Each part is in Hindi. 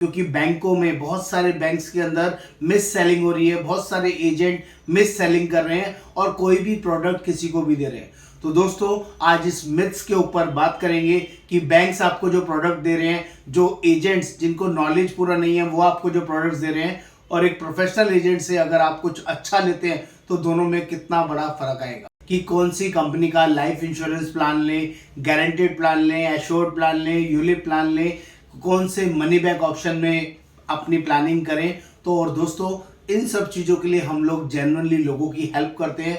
क्योंकि बैंकों में बहुत सारे बैंक्स के अंदर मिस सेलिंग हो रही है, बहुत सारे एजेंट मिस सेलिंग कर रहे हैं और कोई भी प्रोडक्ट किसी को भी दे रहे हैं। तो दोस्तों आज इस मिथ्स के ऊपर बात करेंगे कि बैंक्स आपको जो प्रोडक्ट दे रहे हैं, जो एजेंट्स जिनको नॉलेज पूरा नहीं है वो आपको जो प्रोडक्ट्स दे रहे हैं, और एक प्रोफेशनल एजेंट से अगर आप कुछ अच्छा लेते हैं तो दोनों में कितना बड़ा फर्क आएगा। कि कौन सी कंपनी का लाइफ इंश्योरेंस प्लान लें, गारंटेड प्लान लें, एश्योर्ड प्लान लें, यूलिप प्लान लें, कौन से मनी बैक ऑप्शन में अपनी प्लानिंग करें। तो और दोस्तों इन सब चीज़ों के लिए हम लोग जेन्युइनली लोगों की हेल्प करते हैं।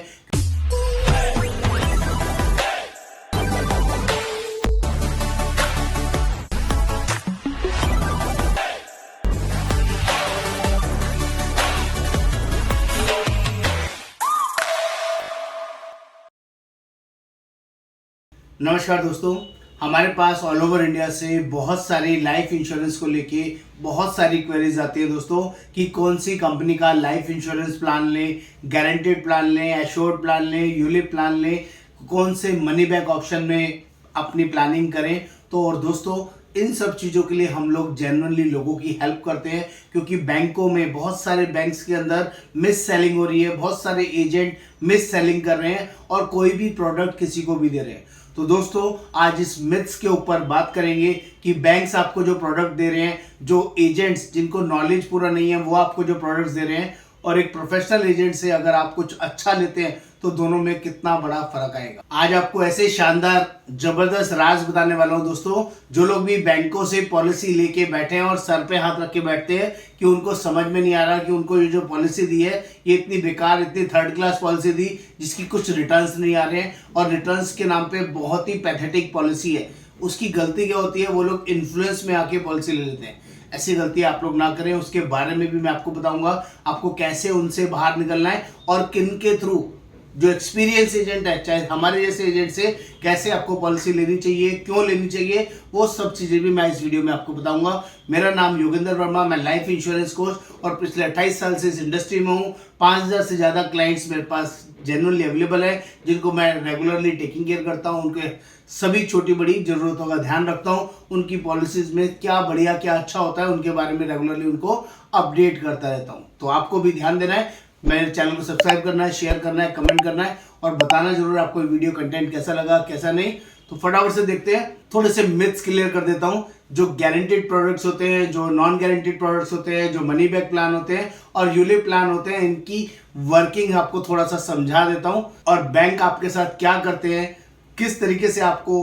नमस्कार दोस्तों, हमारे पास ऑल ओवर इंडिया से बहुत सारी लाइफ इंश्योरेंस को लेके बहुत सारी क्वेरीज आती है दोस्तों कि कौन सी कंपनी का लाइफ इंश्योरेंस प्लान लें, गारंटेड प्लान लें, एश्योर्ड प्लान लें, यूलिप प्लान लें, कौन से मनी बैक ऑप्शन में अपनी प्लानिंग करें। तो और दोस्तों इन सब चीज़ों के लिए हम लोग जेन्युइनली लोगों की हेल्प करते हैं, क्योंकि बैंकों में बहुत सारे बैंक्स के अंदर मिस सेलिंग हो रही है, बहुत सारे एजेंट मिस सेलिंग कर रहे हैं और कोई भी प्रोडक्ट किसी को भी दे रहे हैं। तो दोस्तों आज इस मिथ्स के ऊपर बात करेंगे कि बैंक्स आपको जो प्रोडक्ट दे रहे हैं, जो एजेंट्स जिनको नॉलेज पूरा नहीं है वो आपको जो प्रोडक्ट्स दे रहे हैं, और एक प्रोफेशनल एजेंट से अगर आप कुछ अच्छा लेते हैं तो दोनों में कितना बड़ा फर्क आएगा। आज आपको ऐसे शानदार जबरदस्त राज बताने वाला हूं दोस्तों। जो लोग भी बैंकों से पॉलिसी लेके बैठे हैं और सर पे हाथ रख के बैठते हैं कि उनको समझ में नहीं आ रहा कि उनको ये जो पॉलिसी दी है ये इतनी बेकार, इतनी थर्ड क्लास पॉलिसी दी जिसकी कुछ रिटर्न्स नहीं आ रहे हैं, और रिटर्न्स के नाम पे बहुत ही पैथेटिक पॉलिसी है। उसकी गलती क्या होती है, वो लोग इन्फ्लुएंस में आके पॉलिसी ले लेते हैं। ऐसी गलती आप लोग ना करें, उसके बारे में भी मैं आपको बताऊंगा आपको कैसे उनसे बाहर निकलना है और किन के थ्रू, जो एक्सपीरियंस एजेंट है चाहे हमारे जैसे एजेंट से कैसे आपको पॉलिसी लेनी चाहिए, क्यों लेनी चाहिए, वो सब चीज़ें भी मैं इस वीडियो में आपको बताऊंगा। मेरा नाम योगेंद्र वर्मा, मैं लाइफ इंश्योरेंस कोच और पिछले 28 साल से इस इंडस्ट्री में हूँ। 5000 से ज़्यादा क्लाइंट्स मेरे पास जेन्युइनली अवेलेबल है जिनको मैं रेगुलरली टेकिंग केयर करता हूँ। उनके सभी छोटी बड़ी ज़रूरतों का ध्यान रखता हूँ। उनकी पॉलिसीज़ में क्या बढ़िया क्या अच्छा होता है उनके बारे में रेगुलरली उनको अपडेट करता रहता हूँ। तो आपको भी ध्यान देना है, मेरे चैनल को सब्सक्राइब करना है, शेयर करना है, कमेंट करना है और बताना जरूर आपको वीडियो कंटेंट कैसा लगा कैसा नहीं। तो फटाफट से देखते हैं, थोड़े से मिथ्स क्लियर कर देता हूं। जो गारंटेड प्रोडक्ट्स होते हैं, जो नॉन गारंटेड प्रोडक्ट्स होते हैं, जो मनी बैक प्लान होते हैं और यूलिप प्लान होते हैं, इनकी वर्किंग आपको थोड़ा सा समझा देता हूं, और बैंक आपके साथ क्या करते हैं, किस तरीके से आपको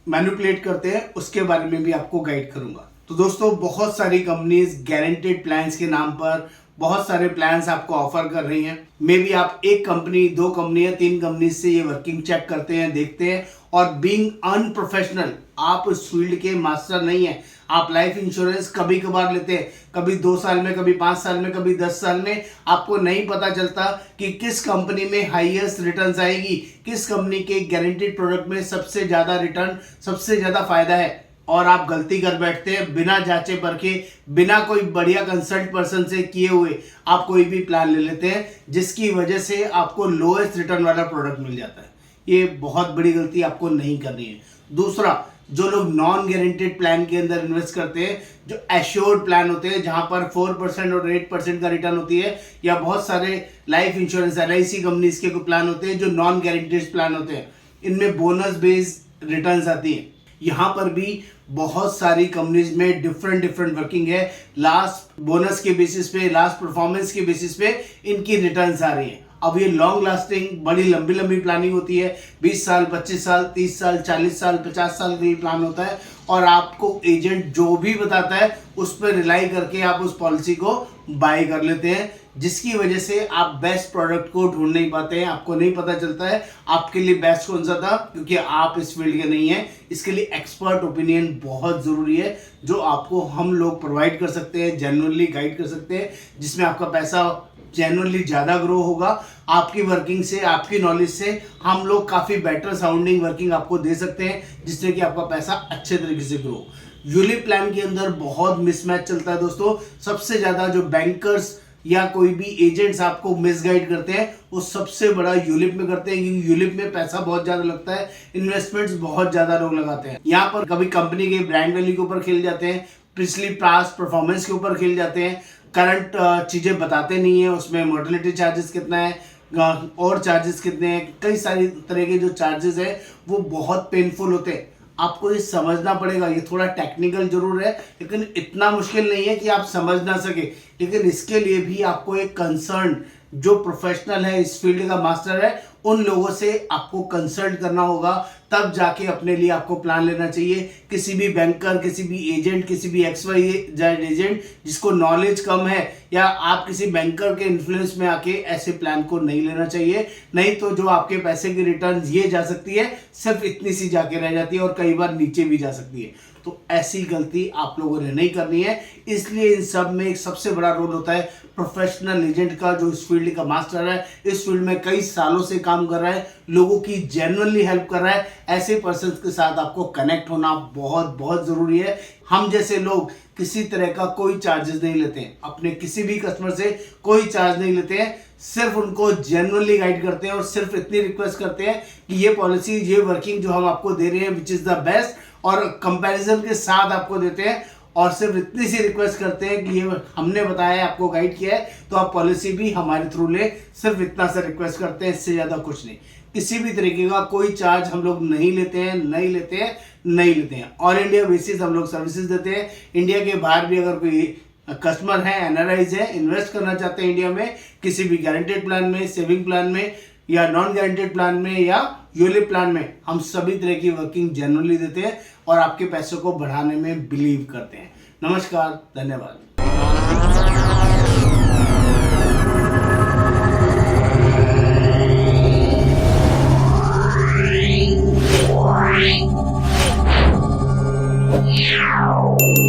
मैनिपुलेट करते हैं, उसके बारे में भी आपको गाइड करूंगा। तो दोस्तों बहुत सारी कंपनीज गारंटेड प्लान्स के नाम पर बहुत सारे प्लान्स आपको ऑफर कर रही हैं। मे बी आप एक कंपनी, दो कंपनी या तीन कंपनी से ये वर्किंग चेक करते हैं, देखते हैं, और बीइंग अनप्रोफेशनल, आप इस फील्ड के मास्टर नहीं है। आप लाइफ इंश्योरेंस कभी कभार लेते हैं, कभी 2 साल में, कभी 5 साल में, कभी 10 साल में। आपको नहीं पता चलता कि किस कंपनी में हाईएस्ट रिटर्न्स आएगी, किस कंपनी के गारंटेड प्रोडक्ट में सबसे ज्यादा रिटर्न, सबसे ज्यादा फायदा है, और आप गलती कर बैठते हैं बिना जांचे परखे, बिना कोई बढ़िया कंसल्ट पर्सन से किए हुए आप कोई भी प्लान ले लेते हैं, जिसकी वजह से आपको लोएस्ट रिटर्न वाला प्रोडक्ट मिल जाता है। ये बहुत बड़ी गलती आपको नहीं करनी है। दूसरा, जो लोग नॉन गारंटेड प्लान के अंदर इन्वेस्ट करते हैं, जो एश्योर्ड प्लान होते हैं जहां पर 4% और 8% का रिटर्न होती है, या बहुत सारे लाइफ इंश्योरेंस LIC कंपनीज के प्लान होते हैं जो नॉन गारंटेड प्लान होते हैं, इनमें बोनस बेस्ड रिटर्न्स आती है। यहाँ पर भी बहुत सारी कंपनीज में डिफरेंट वर्किंग है। लास्ट बोनस के बेसिस पे, लास्ट परफॉर्मेंस के बेसिस पे इनकी रिटर्न्स आ रही है। अब ये लॉन्ग लास्टिंग बड़ी लंबी प्लानिंग होती है, 20 साल, 25 साल, 30 साल, 40 साल, 50 साल का ये प्लान होता है, और आपको एजेंट जो भी बताता है उस पर रिलाई करके आप उस पॉलिसी को बाय कर लेते हैं, जिसकी वजह से आप बेस्ट प्रोडक्ट को ढूंढ नहीं पाते हैं। आपको नहीं पता चलता है आपके लिए बेस्ट कौन सा था, क्योंकि आप इस फील्ड के नहीं हैं। इसके लिए एक्सपर्ट ओपिनियन बहुत ज़रूरी है, जो आपको हम लोग प्रोवाइड कर सकते हैं, जेन्युइनली गाइड कर सकते हैं, जिसमें आपका पैसा जेन्युइनली ज़्यादा ग्रो होगा। आपकी वर्किंग से, आपकी नॉलेज से हम लोग काफ़ी बेटर साउंडिंग वर्किंग आपको दे सकते हैं, जिससे कि आपका पैसा अच्छे तरीके से ग्रो। यूलिप प्लान के अंदर बहुत मिसमैच चलता है दोस्तों। सबसे ज़्यादा जो बैंकर्स या कोई भी एजेंट्स आपको मिसगाइड करते हैं वो सबसे बड़ा यूलिप में करते हैं, क्योंकि यूलिप में पैसा बहुत ज्यादा लगता है, इन्वेस्टमेंट्स बहुत ज्यादा लोग लगाते हैं। यहाँ पर कभी कंपनी के ब्रांड वैल्यू के ऊपर खेल जाते हैं, पिछली पास्ट परफॉर्मेंस के ऊपर खेल जाते हैं, करंट चीज़ें बताते नहीं है, उसमें मोर्टेलिटी चार्जेस कितना है, और चार्जेस कितने हैं, कई सारी तरह के जो चार्जेस है वो बहुत पेनफुल होते हैं। आपको ये समझना पड़ेगा। ये थोड़ा टेक्निकल जरूर है, लेकिन इतना मुश्किल नहीं है कि आप समझ ना सके। लेकिन इसके लिए भी आपको एक कंसर्न जो प्रोफेशनल है, इस फील्ड का मास्टर है, उन लोगों से आपको कंसल्ट करना होगा, तब जाके अपने लिए आपको प्लान लेना चाहिए। किसी भी बैंकर, किसी भी एजेंट, किसी भी XYZ एजेंट जिसको नॉलेज कम है, या आप किसी बैंकर के इन्फ्लुएंस में आके ऐसे प्लान को नहीं लेना चाहिए। नहीं तो जो आपके पैसे की रिटर्न ये जा सकती है, सिर्फ इतनी सी जाके रह जाती है और कई बार नीचे भी जा सकती है। तो ऐसी गलती आप लोगों ने नहीं करनी है। इसलिए इन सब में एक सबसे बड़ा रोल होता है प्रोफेशनल एजेंट का, जो इस फील्ड का मास्टर है, इस फील्ड में कई सालों से काम कर रहा है, लोगों की जेन्युइनली हेल्प कर रहा है। ऐसे पर्सन के साथ आपको कनेक्ट होना बहुत बहुत जरूरी है। हम जैसे लोग किसी तरह का कोई चार्जेस नहीं लेते हैं, अपने किसी भी कस्टमर से कोई चार्ज नहीं लेते हैं, सिर्फ उनको जेन्युइनली गाइड करते हैं और सिर्फ इतनी रिक्वेस्ट करते हैं कि ये पॉलिसी, ये वर्किंग जो हम आपको दे रहे हैं विच इज द बेस्ट, और कंपैरिजन के साथ आपको देते हैं। और सिर्फ इतनी सी रिक्वेस्ट करते हैं कि ये हमने बताया है, आपको गाइड किया है, तो आप पॉलिसी भी हमारे थ्रू ले। सिर्फ इतना सा रिक्वेस्ट करते हैं, इससे ज़्यादा कुछ नहीं। किसी भी तरीके का कोई चार्ज हम लोग नहीं लेते हैं। ऑल इंडिया बेसिस हम लोग सर्विसेज देते हैं। इंडिया के बाहर भी अगर कोई कस्टमर है, NRIs है, इन्वेस्ट करना चाहते हैं इंडिया में, किसी भी गारंटेड प्लान में, सेविंग प्लान में, या नॉन गारंटेड प्लान में, या यूलिप प्लान में, हम सभी तरह की वर्किंग जेन्युइनली देते हैं और आपके पैसों को बढ़ाने में बिलीव करते हैं। नमस्कार, धन्यवाद। Wow.